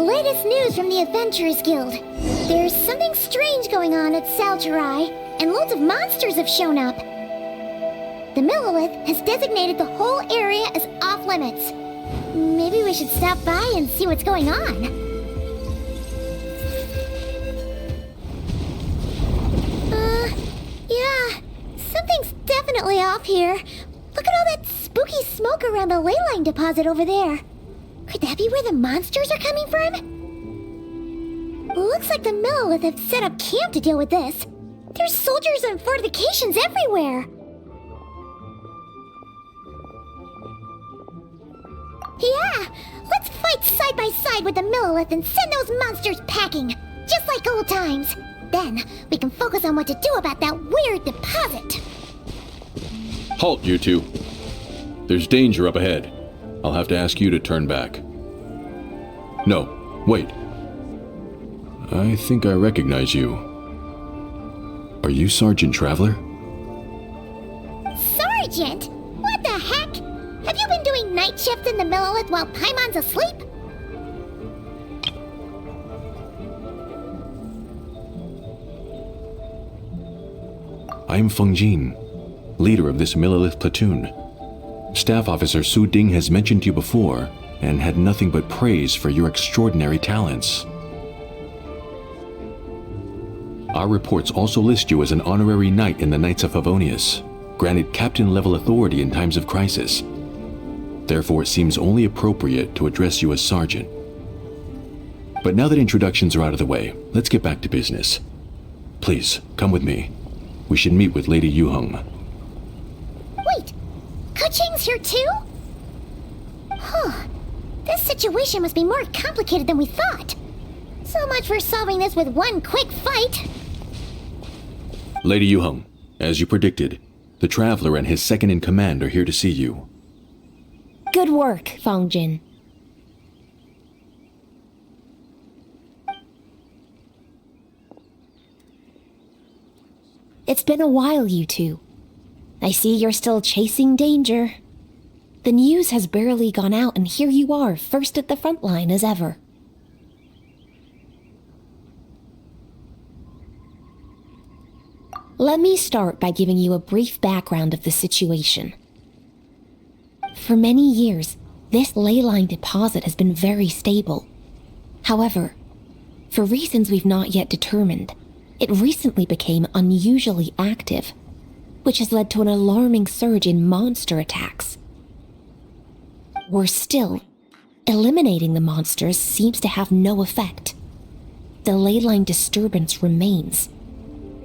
Latest news from the Adventurers Guild. There's something strange going on at Salterai, and loads of monsters have shown up. The Millilith has designated the whole area as off-limits. Maybe we should stop by and see what's going on. Yeah, something's definitely off here. Look at all that spooky smoke around the leyline deposit over there. Could that be where the monsters are coming from? Looks like the Millilith have set up camp to deal with this. There's soldiers and fortifications everywhere. Yeah, let's fight side by side with the Millilith and send those monsters packing, just like old times. Then, we can focus on what to do about that weird deposit. Halt, you two. There's danger up ahead. I'll have to ask you to turn back. No, wait. I think I recognize you. Are you Sergeant Traveler? Sergeant? What the heck? Have you been doing night shifts in the Millilith while Paimon's asleep? I'm Feng Jin, leader of this Millilith platoon. Staff Officer Su Ding has mentioned you before and had nothing but praise for your extraordinary talents. Our reports also list you as an honorary knight in the Knights of Favonius, granted captain-level authority in times of crisis. Therefore, it seems only appropriate to address you as Sergeant. But now that introductions are out of the way, let's get back to business. Please, come with me. We should meet with Lady Yuheng. Wait, Keqing's here too? Huh. This situation must be more complicated than we thought. So much for solving this with one quick fight. Lady Yuheng, as you predicted, the Traveler and his second-in-command are here to see you. Good work, Feng Jin. It's been a while, you two. I see you're still chasing danger. The news has barely gone out, and here you are, first at the front line as ever. Let me start by giving you a brief background of the situation. For many years, this leyline deposit has been very stable. However, for reasons we've not yet determined, it recently became unusually active, which has led to an alarming surge in monster attacks. Worse still, eliminating the monsters seems to have no effect. The leyline disturbance remains,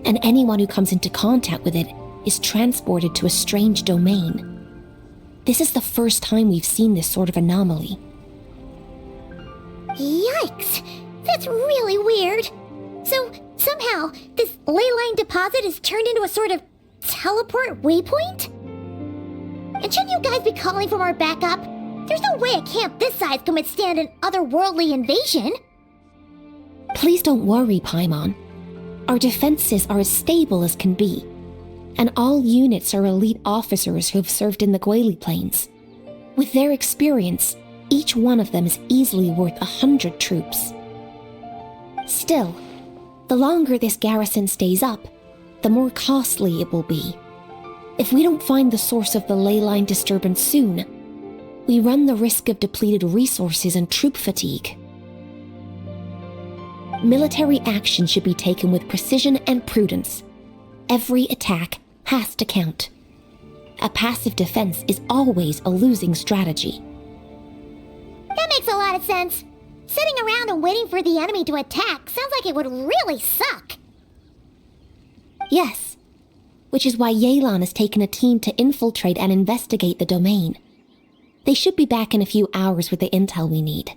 and anyone who comes into contact with it is transported to a strange domain. This is the first time we've seen this sort of anomaly. Yikes! That's really weird. So, somehow, this leyline deposit is turned into a sort of teleport waypoint? And shouldn't you guys be calling for more backup? There's no way a camp this size can withstand an otherworldly invasion. Please don't worry, Paimon. Our defenses are as stable as can be, and all units are elite officers who have served in the Guili Plains. With their experience, each one of them is easily worth 100 troops. Still, the longer this garrison stays up, the more costly it will be. If we don't find the source of the leyline disturbance soon, we run the risk of depleted resources and troop fatigue. Military action should be taken with precision and prudence. Every attack has to count. A passive defense is always a losing strategy. That makes a lot of sense. Sitting around and waiting for the enemy to attack sounds like it would really suck. Yes, which is why Yelan has taken a team to infiltrate and investigate the domain. They should be back in a few hours with the intel we need.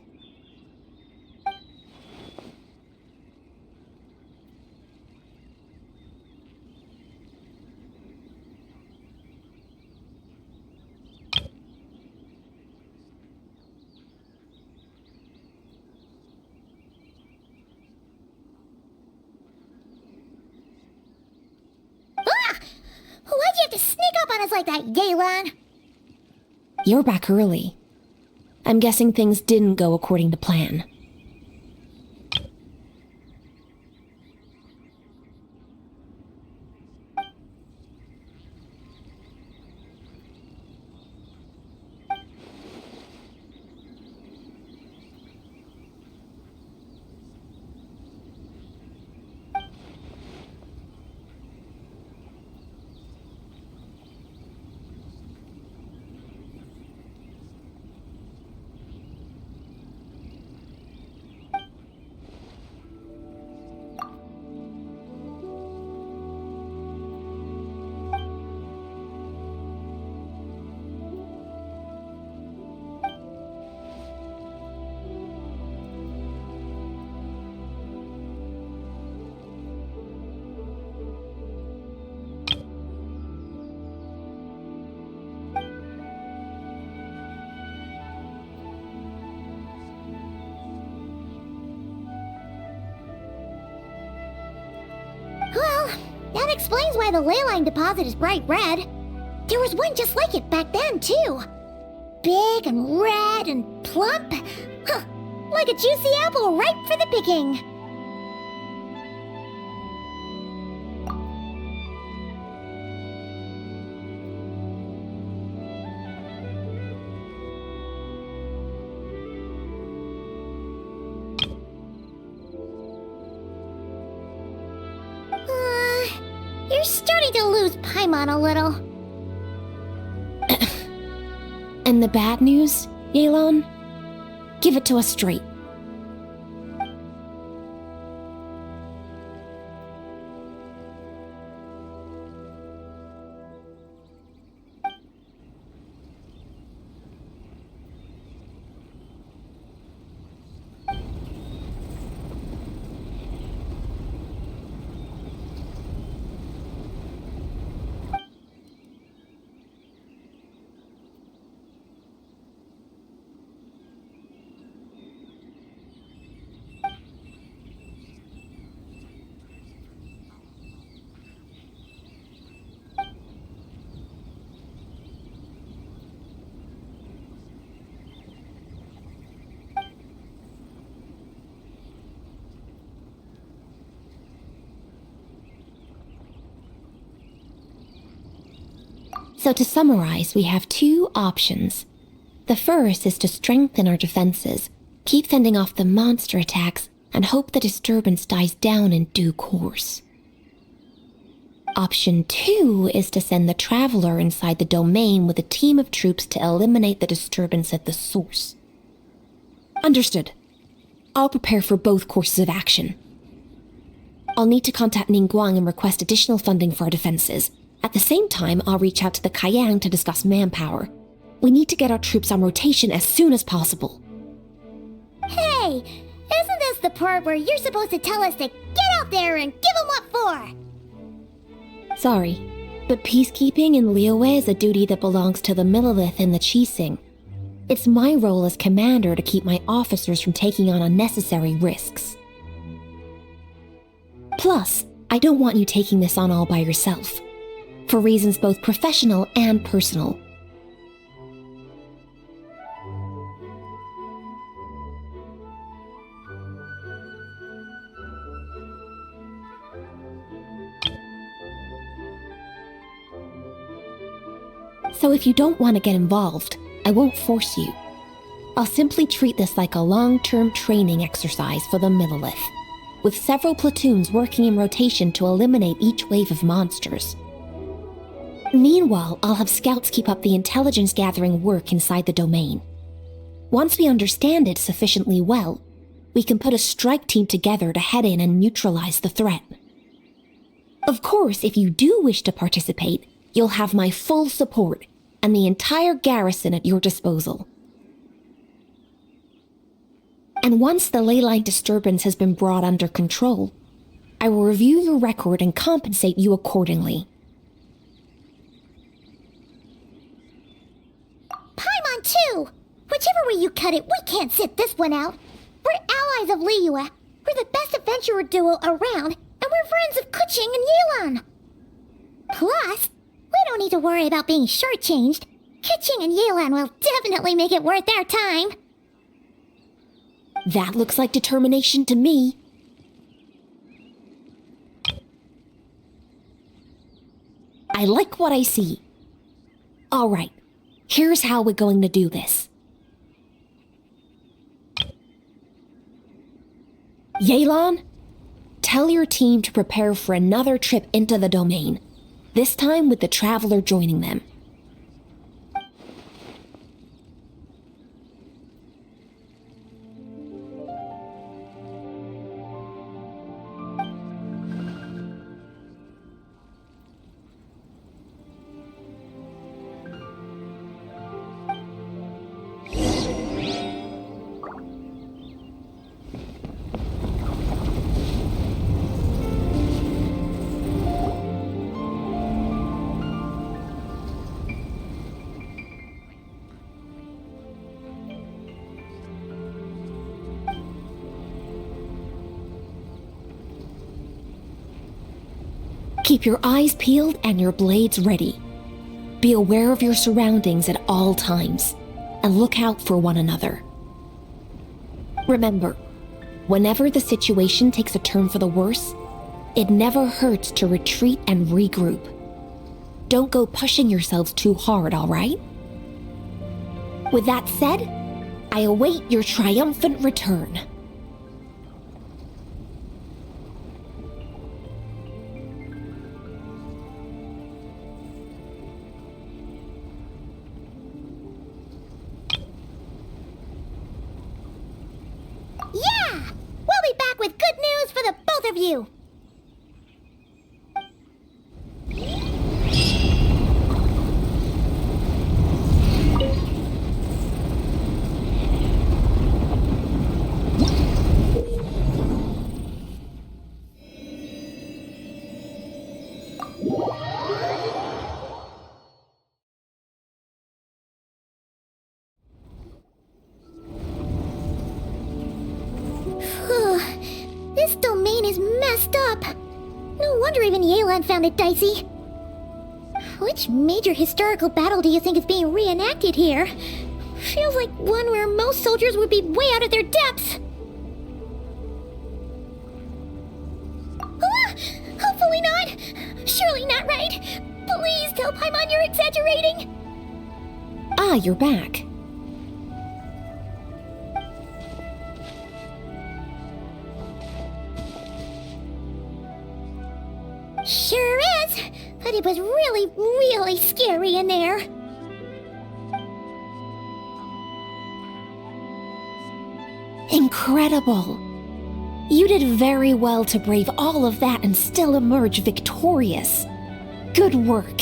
Why'd you have to sneak up on us like that, Yelan? You're back early. I'm guessing things didn't go according to plan. That explains why the ley line deposit is bright red. There was one just like it back then, too. Big and red and plump. Huh, like a juicy apple ripe for the picking. You're starting to lose Paimon a little. And the bad news, Yelan? Give it to us straight. So to summarize, we have two options. The first is to strengthen our defenses, keep fending off the monster attacks, and hope the disturbance dies down in due course. Option 2 is to send the Traveler inside the domain with a team of troops to eliminate the disturbance at the source. Understood. I'll prepare for both courses of action. I'll need to contact Ningguang and request additional funding for our defenses. At the same time, I'll reach out to the Kayang to discuss manpower. We need to get our troops on rotation as soon as possible. Hey, isn't this the part where you're supposed to tell us to get out there and give them what for? Sorry, but peacekeeping in Liyue is a duty that belongs to the Millelith and the Qixing. It's my role as commander to keep my officers from taking on unnecessary risks. Plus, I don't want you taking this on all by yourself, for reasons both professional and personal. So if you don't want to get involved, I won't force you. I'll simply treat this like a long-term training exercise for the Millelith, with several platoons working in rotation to eliminate each wave of monsters. Meanwhile, I'll have scouts keep up the intelligence-gathering work inside the domain. Once we understand it sufficiently well, we can put a strike team together to head in and neutralize the threat. Of course, if you do wish to participate, you'll have my full support and the entire garrison at your disposal. And once the leyline disturbance has been brought under control, I will review your record and compensate you accordingly. Paimon too! Whichever way you cut it, we can't sit this one out. We're allies of Liyue. We're the best adventurer duo around, and we're friends of Keqing and Yelan. Plus, we don't need to worry about being shortchanged. Keqing and Yelan will definitely make it worth their time. That looks like determination to me. I like what I see. All right, here's how we're going to do this. Yelan, tell your team to prepare for another trip into the domain, this time with the Traveler joining them. Keep your eyes peeled and your blades ready. Be aware of your surroundings at all times, and look out for one another. Remember, whenever the situation takes a turn for the worse, it never hurts to retreat and regroup. Don't go pushing yourselves too hard, all right? With that said, I await your triumphant return. Yeah! We'll be back with good news for the both of you! This domain is messed up. No wonder even Yelan found it dicey. Which major historical battle do you think is being reenacted here? Feels like one where most soldiers would be way out of their depths. Hopefully not. Surely not right. Please tell Paimon you're exaggerating. Ah, you're back. Sure is, but it was really scary in there. Incredible. You did very well to brave all of that and still emerge victorious. Good work.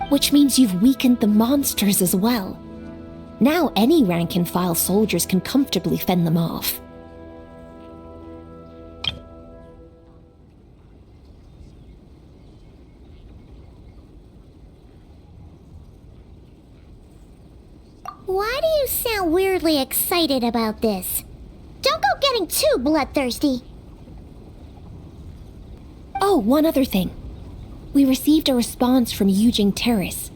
Which means you've weakened the monsters as well. Now any rank-and-file soldiers can comfortably fend them off. Why do you sound weirdly excited about this? Don't go getting too bloodthirsty. Oh, one other thing. We received a response from Yujing Terrace.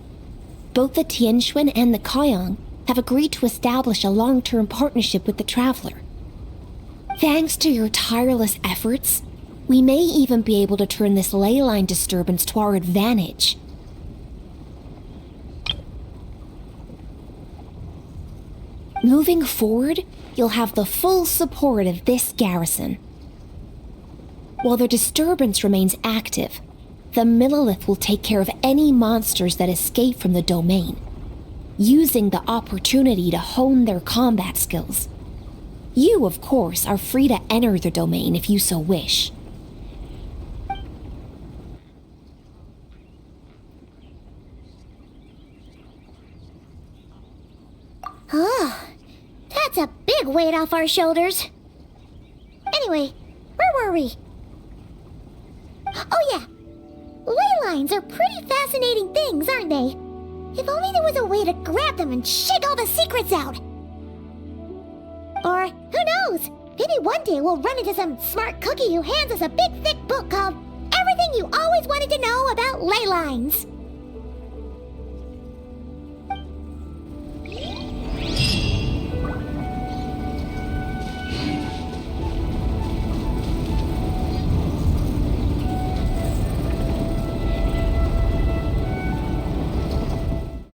Both the Tianxuan and the Kaiyang have agreed to establish a long-term partnership with the Traveler. Thanks to your tireless efforts, we may even be able to turn this ley line disturbance to our advantage. Moving forward, you'll have the full support of this garrison. While the disturbance remains active, the Millelith will take care of any monsters that escape from the domain, using the opportunity to hone their combat skills. You, of course, are free to enter the domain if you so wish. Oh, that's a big weight off our shoulders. Anyway, where were we? Oh yeah, ley lines are pretty fascinating things, aren't they? If only there was a way to grab them and shake all the secrets out. Or, who knows? Maybe one day we'll run into some smart cookie who hands us a big thick book called Everything You Always Wanted to Know About Ley Lines.